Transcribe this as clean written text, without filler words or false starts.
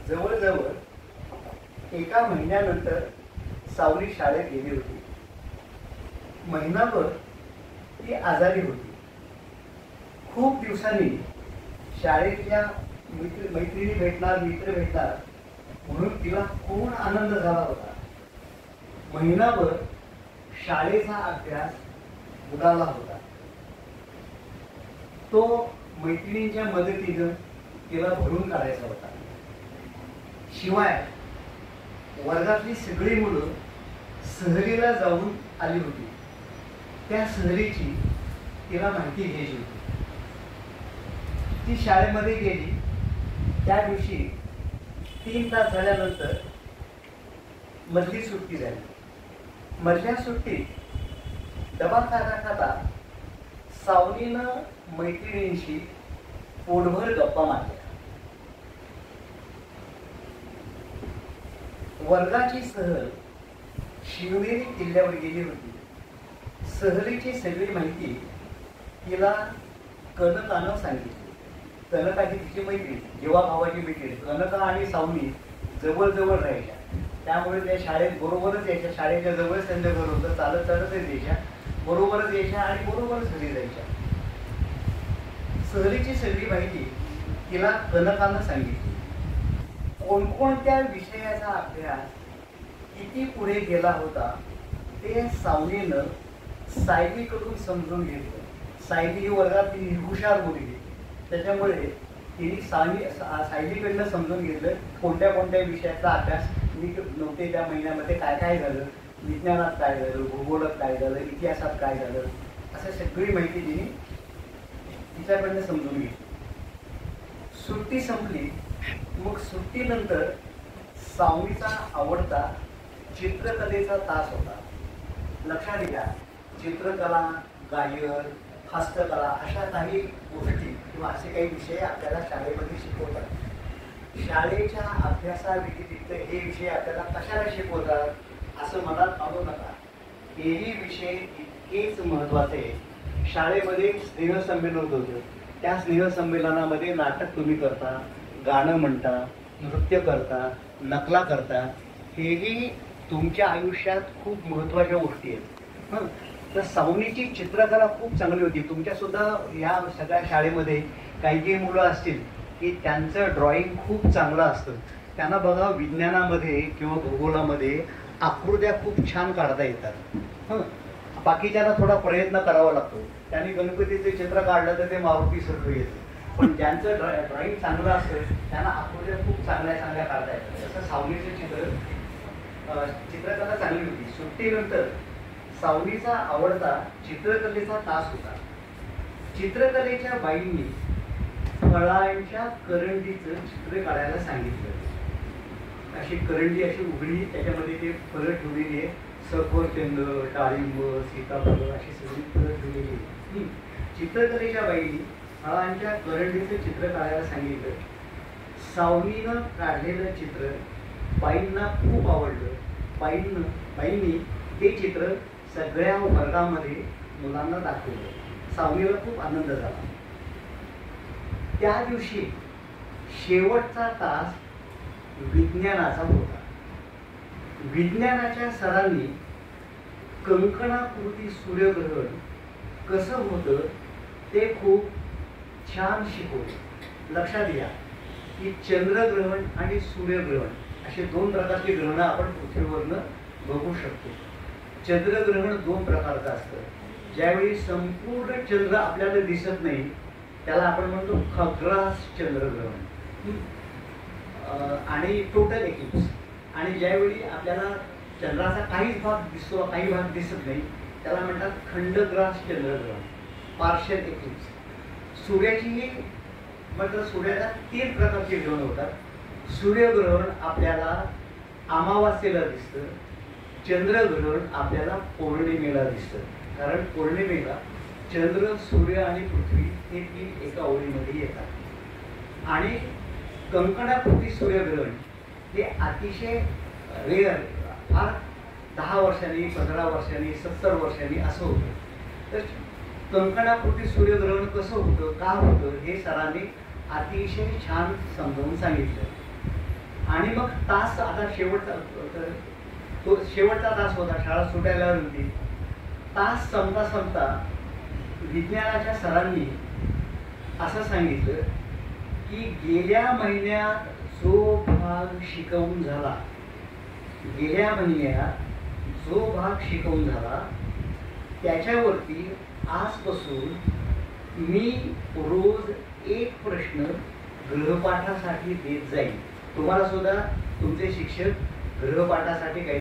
जवळजवळ एका महिन्यानंतर सावली शाळेत गेली होती. महिनाभर ती आजारी होती. खूप दिवसांनी शाळेतल्या मैत्रिणी भेटणार, मित्र भेटणार म्हणून तिला पूर्ण आनंद झाला होता. महिनाभर शाळेचा अभ्यास बुडाला होता. तो मैत्रिणींच्या मदतीनं तिला भरून काढायचा होता. शिवाय वर्गातली सगळी मुलं सहलीला जाऊन आली होती. त्या सहलीची तिला माहिती घ्यायची होती. ती शाळेमध्ये गेली. त्या दिवशी 3 तास झाल्यानंतर मधली सुट्टी झाली. मधल्या सुट्टीत डबा खाता खाता सावलीनं मैत्रिणींशी पोटभर गप्पा मारल्या. वर्गाची सहल शिवनेरी किल्ल्यावर गेली होती. सहलीची सगळी माहिती तिला कनकानं सांगितली. कनका ही तिची मैत्रीण, जेव्हा भावाची मैत्रीण. कनका आणि सावली जवळ राहायच्या. त्यामुळे त्या शाळेत बरोबरच यायच्या. शाळेच्या जवळच त्यांचं घर होतं. चालत चालतच यायच्या, बरोबरच यायच्या आणि बरोबरच घरी जायच्या. सहलीची सगळी माहिती तिला कनकानं सांगितली. कोणकोणत्या विषयाचा अभ्यास किती पुढे गेला होता ते सावलीनं सायलीकडून समजून घेतलं. सायली ही वर्गातली हुशार मुलगी, त्याच्यामुळे तिने सायलीकडनं समजून घेतलं कोणत्या कोणत्या विषयाचा अभ्यास नीट नव्हते त्या महिन्यामध्ये, काय काय झालं, विज्ञानात काय झालं, भूगोलात काय झालं, इतिहासात काय झालं, असं सगळी माहिती तिने तिच्याकडनं समजून घेतली. सुट्टी संपली. मग सुट्टीनंतर सावलीचा आवडता चित्रकलेचा तास होता. लक्षात घ्या, चित्रकला, गायन, हस्तकला अशा काही गोष्टी किंवा असे काही विषय आपल्याला शाळेमध्ये शिकवतात. शाळेच्या अभ्यासाव्यतिरिक्त हे विषय आपल्याला कशाला शिकवतात असं मनात आणू नका. हेही विषय इतकेच महत्त्वाचे. शाळेमध्ये स्नेहसंमेलन होतं. त्या स्नेहसंमेलनामध्ये नाटक तुम्ही करता, गाणं म्हणता, नृत्य करता, नकला करता. हेही तुमच्या आयुष्यात खूप महत्त्वाच्या गोष्टी आहेत. तर सावलीची चित्रकला खूप चांगली होती. तुमच्यासुद्धा या सगळ्या शाळेमध्ये काही मुलं असतील की त्यांचं ड्रॉइंग खूप चांगलं असतं. त्यांना बघा विज्ञानामध्ये किंवा भूगोलामध्ये आकृत्या खूप छान काढता येतात. बाकीच्यांना थोडा प्रयत्न करावा लागतो. त्यांनी गणपतीचे चित्र काढलं तर ते मारुती सारखं येतं. पण ज्यांचं ड्रॉइंग चांगलं असतं त्यांना आकृत्या खूप चांगल्या काढता येतात. तसं सावलीचं चित्रकला चांगली होती. सुट्टीनंतर सावलीचा आवडता चित्रकलेचा तास होता. चित्रकलेच्या बाईंनी फळांच्या करंडीचं चित्र काढायला सांगितलं. अशी करंडी अशी उघडी, त्याच्यामध्ये ते फळं ठेवलेली आहे. सफरचंद, डाळिंब, सीताफळ अशी सगळी फळं ठेवलेली आहे. चित्रकलेच्या बाईंनी फळांच्या करंडीचं चित्र काढायला सांगितलं. सावलीनं काढलेलं चित्र बाईंना खूप आवडलं. बाईंनी ते चित्र सगळ्या वर्गामध्ये मुलांना दाखवलं. सावलीला खूप आनंद झाला. त्या दिवशी शेवटचा तास विज्ञानाचा होता. विज्ञानाच्या सरांनी कंकणाकृती सूर्यग्रहण कसं होतं ते खूप छान शिकवलं. लक्षात घ्या की चंद्रग्रहण आणि सूर्यग्रहण असे 2 प्रकारची ग्रहणं आपण पृथ्वीवरनं बघू शकतो. चंद्रग्रहण 2 प्रकारचं असतं. ज्यावेळी संपूर्ण चंद्र आपल्याला दिसत नाही त्याला आपण म्हणतो खग्रास चंद्रग्रहण आणि टोटल एक्लिप्स. आणि ज्यावेळी आपल्याला चंद्राचा काहीच भाग दिसतो, काही भाग दिसत नाही, त्याला म्हणतात खंडग्रास चंद्रग्रहण, पार्शियल एक्लिप्स. सूर्याचीही म्हटलं सूर्याला 3 प्रकारचे ग्रहण होतात. सूर्यग्रहण आपल्याला अमावास्येला दिसतं. चंद्रग्रहण आपल्याला पौर्णिमेला दिसतं. कारण पौर्णिमेला चंद्र, सूर्य आणि पृथ्वी हे 3 एका ओळीमध्ये येतात. आणि कंकणाकृती सूर्यग्रहण हे अतिशय रेअर, फार 10 वर्षांनी, 15 वर्षांनी, 70 वर्षांनी असं होतं. तर कंकणाकृती सूर्यग्रहण कसं होतं, का होतं हे सरांनी अतिशय छान समजावून सांगितलं. आणि मग तास आता तो शेवटचा तास होता, शाळा सुटायला होती. तास संपता संपता विज्ञानाच्या सरांनी असं सांगितलं की गेल्या महिन्यात जो भाग शिकवून झाला, गेल्या महिन्यात जो भाग शिकवून झाला त्याच्यावरती आजपासून मी रोज एक प्रश्न गृहपाठासाठी देत जाईल. तुम्हाला सुद्धा तुमचे शिक्षक गृहपाठासाठी काही